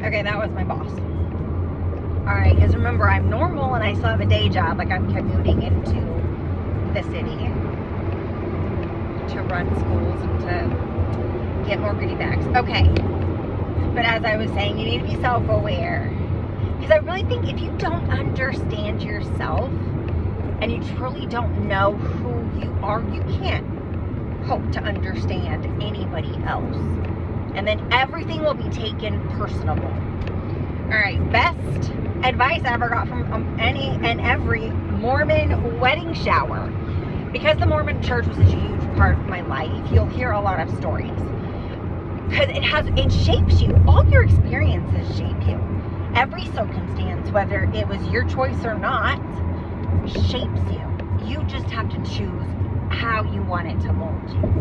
Okay, that was my boss. Alright, because remember, I'm normal and I still have a day job. Like, I'm commuting into the city to run schools and to get more goodie bags. Okay. But as I was saying, you need to be self-aware. Because I really think if you don't understand yourself and you truly don't know who you are, you can't hope to understand anybody else. And then everything will be taken personable. Alright, best advice I ever got from any and every Mormon wedding shower. Because the Mormon church was such a huge part of my life, you'll hear a lot of stories. Because it shapes you. All your experiences shape you. Every circumstance, whether it was your choice or not, shapes you. You just have to choose how you want it to mold you.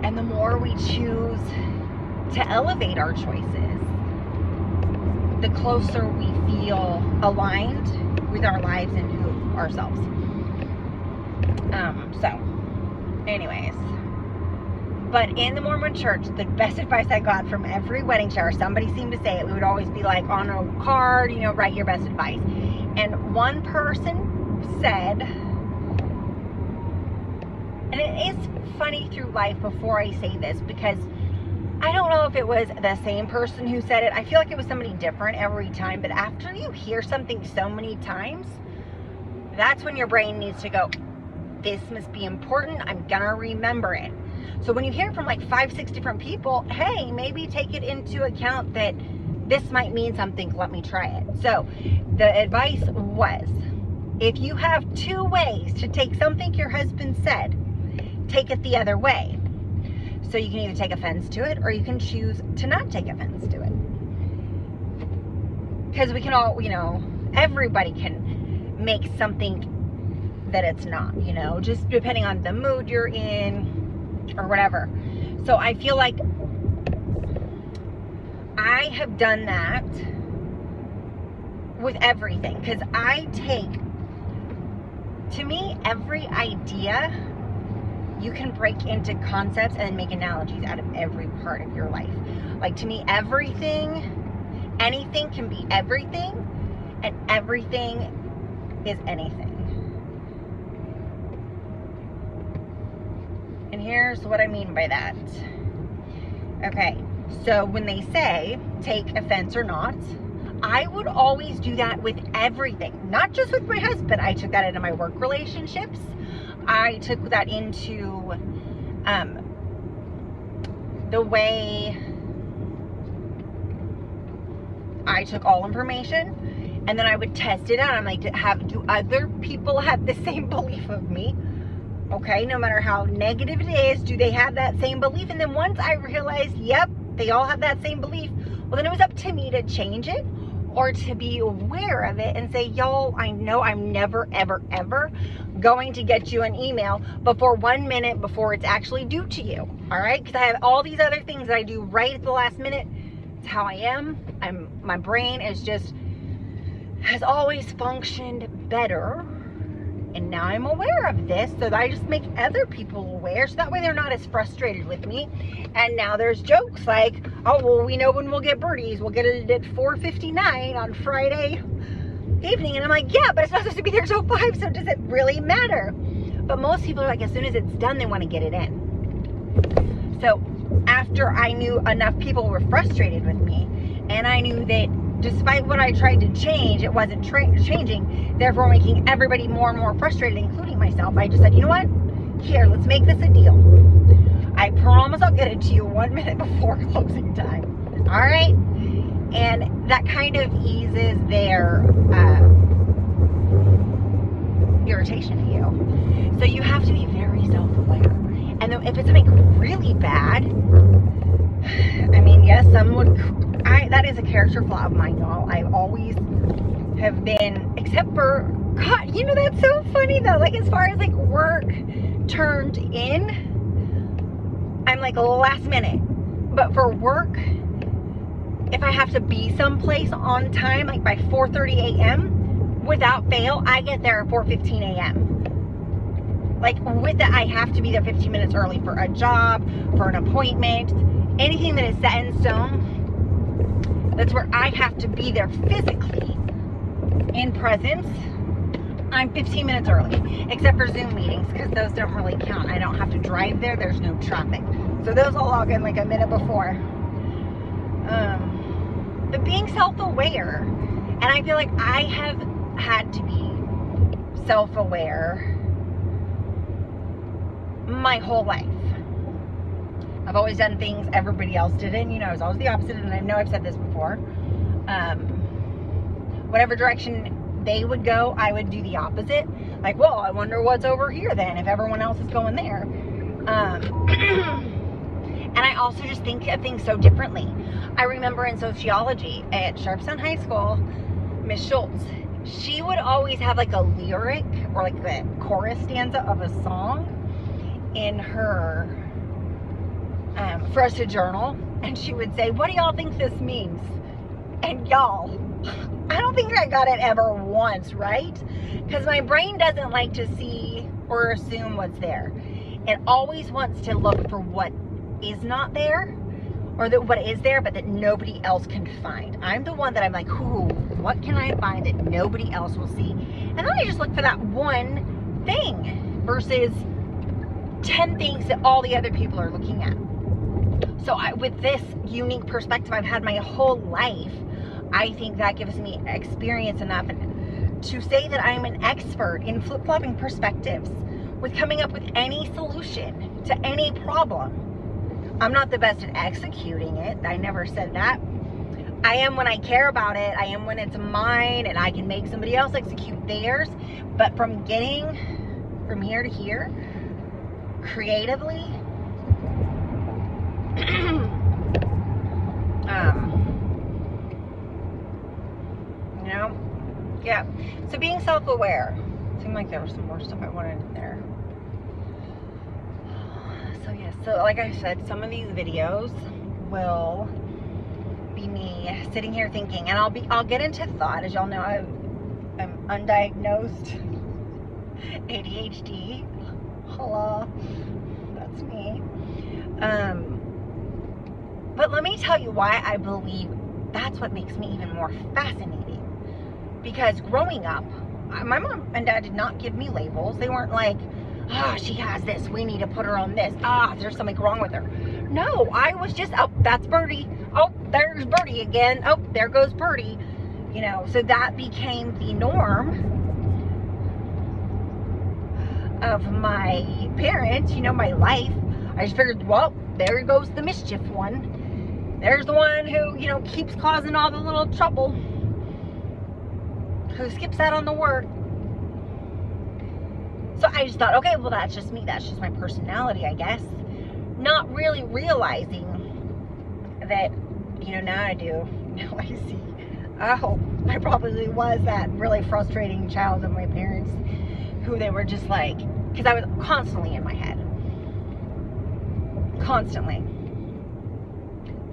And the more we choose to elevate our choices, the closer we feel aligned with our lives and who ourselves. So, anyways. But in the Mormon church, the best advice I got from every wedding shower, somebody seemed to say it, we would always be like on a card, write your best advice. And one person said, and it is funny through life before I say this, because I don't know if it was the same person who said it. I feel like it was somebody different every time. But after you hear something so many times, that's when your brain needs to go, this must be important. I'm going to remember it. So when you hear it from like 5-6 different people, hey, maybe take it into account that this might mean something. Let me try it. So the advice was, if you have 2 ways to take something your husband said, take it the other way. So you can either take offense to it or you can choose to not take offense to it. Because we can all, everybody can make something that it's not, just depending on the mood you're in or whatever. So I feel like I have done that with everything. Because to me, every idea, you can break into concepts and make analogies out of every part of your life. Like, to me, anything can be everything, and everything is anything. And here's what I mean by that. Okay, so when they say take offense or not, I would always do that with everything, not just with my husband. I took that into my work relationships. I took that into the way I took all information, and then I would test it out. I'm like, do other people have the same belief of me? Okay, no matter how negative it is, do they have that same belief? And then once I realized, yep, they all have that same belief, well, then it was up to me to change it or to be aware of it and say, y'all, I know I'm never, ever, ever going to get you an email before 1 minute before it's actually due to you. All right? Because I have all these other things that I do right at the last minute. It's how I am. My brain has always functioned better. And now I'm aware of this, so that I just make other people aware, so that way they're not as frustrated with me. And now there's jokes like, oh, well, we know when we'll get Bertie's. We'll get it at 4:59 on Friday evening. And I'm like, yeah, but it's not supposed to be there till 5, so does it really matter? But most people are like, as soon as it's done, they want to get it in. So after I knew enough people were frustrated with me, and I knew that despite what I tried to change, it wasn't changing, therefore making everybody more and more frustrated, including myself, I just said, you know what? Here, let's make this a deal. I promise I'll get it to you 1 minute before closing time. All right? And that kind of eases their irritation at you. So you have to be very self-aware. And then if it's something really bad, I mean, yes, that is a character flaw of mine, y'all. I always have been, except for, God, that's so funny though. Like, as far as like work turned in, I'm like last minute. But for work, if I have to be someplace on time, like by 4:30 a.m., without fail, I get there at 4:15 a.m. Like, with that, I have to be there 15 minutes early for a job, for an appointment, anything that is set in stone. That's where I have to be there physically in presence. I'm 15 minutes early, except for Zoom meetings, because those don't really count. I don't have to drive there. There's no traffic. So those I'll log in like a minute before. But being self-aware, and I feel like I have had to be self-aware my whole life. I've always done things everybody else didn't. You know, I was always the opposite, and I know I've said this before. Whatever direction they would go, I would do the opposite. Like, well, I wonder what's over here then, if everyone else is going there. And I also just think of things so differently. I remember in sociology at Sharpstown High School, Miss Schultz, she would always have like a lyric or like the chorus stanza of a song in her, for us to journal. And she would say, what do y'all think this means? And y'all, I don't think I got it ever once, right? Because my brain doesn't like to see or assume what's there. It always wants to look for what is not there, or that what is there but that nobody else can find. I'm the one that I'm like, ooh, what can I find that nobody else will see? And then I just look for that one thing versus 10 things that all the other people are looking at. So with this unique perspective I've had my whole life, I think that gives me experience enough to say that I'm an expert in flip-flopping perspectives with coming up with any solution to any problem. I'm not the best at executing it. I never said that. I am when I care about it. I am when it's mine and I can make somebody else execute theirs. But from getting from here to here, creatively, you know, yeah. So being self-aware. Seemed like there was some more stuff I wanted in there. So yes, so like I said, some of these videos will be me sitting here thinking, and I'll get into thought. As y'all know, I'm undiagnosed ADHD. Hello, that's me. But let me tell you why I believe that's what makes me even more fascinating. Because growing up, my mom and dad did not give me labels. They weren't like, ah, she has this, we need to put her on this. Ah, there's something wrong with her. No, I was just, oh, that's Bertie. Oh, there's Bertie again. Oh, there goes Bertie. You know, so that became the norm of my parents, you know, my life. I just figured, well, there goes the mischief one. There's the one who, you know, keeps causing all the little trouble. Who skips out on the work. So I just thought, okay, well, that's just me. That's just my personality, I guess. Not really realizing that, you know, now I do. Now I see. Oh, I probably was that really frustrating child of my parents who they were just like, because I was constantly in my head. Constantly.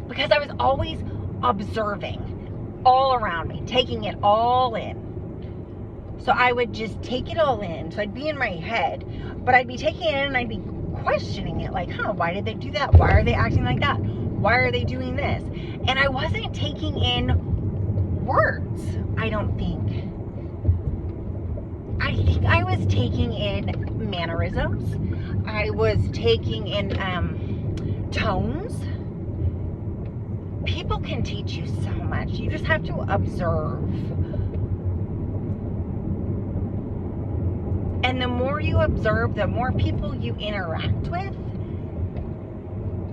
Because I was always observing all around me, taking it all in. So I would just take it all in. So I'd be in my head, but I'd be taking it in and I'd be questioning it. Like, huh, why did they do that? Why are they acting like that? Why are they doing this? And I wasn't taking in words, I don't think. I think I was taking in mannerisms. I was taking in tones. People can teach you so much. You just have to observe. And the more you observe, the more people you interact with,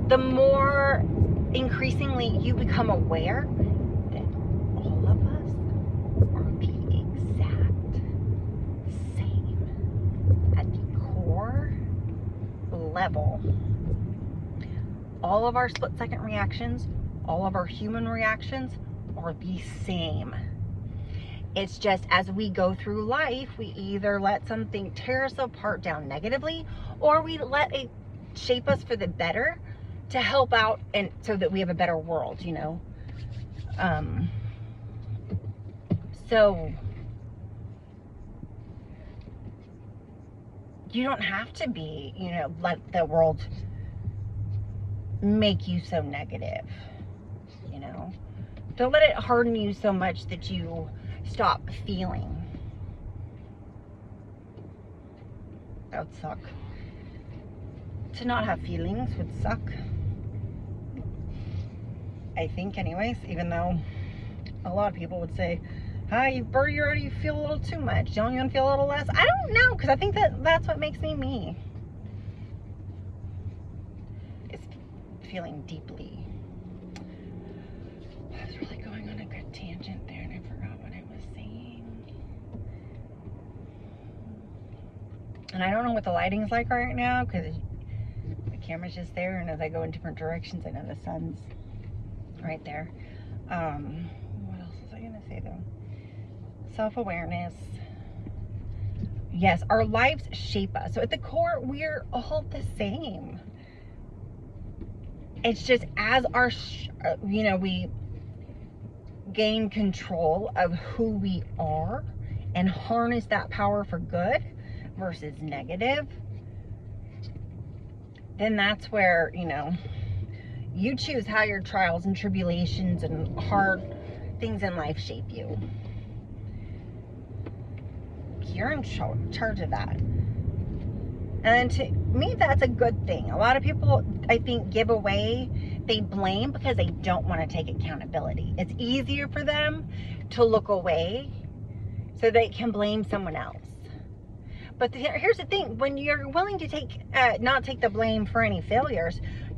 the more increasingly you become aware that all of us are the exact same at the core level. All of our split-second reactions, all of our human reactions are the same. It's just as we go through life, we either let something tear us apart down negatively, or we let it shape us for the better to help out and so that we have a better world, you know. So you don't have to be, you know, let the world make you so negative, you know. Don't let it harden you so much that you stop feeling. That would suck. To not have feelings would suck. I think anyways, even though a lot of people would say, hi, Bertie, you already feel a little too much. Don't you want to feel a little less? I don't know, because I think that's what makes me me. Is feeling deeply. I was really going on a good tangent there, and I forgot what I was saying. And I don't know what the lighting's like right now, because the camera's just there, and as I go in different directions, I know the sun's right there. What else was I gonna say though? Self-awareness. Yes, our lives shape us. So at the core, we're all the same. It's just as our, we gain control of who we are and harness that power for good versus negative, then that's where, you choose how your trials and tribulations and hard things in life shape you. You're in charge of that. And to me, that's a good thing. A lot of people, I think, they blame because they don't want to take accountability. It's easier for them to look away so they can blame someone else. But here's the thing, when you're willing to not take the blame for any failures,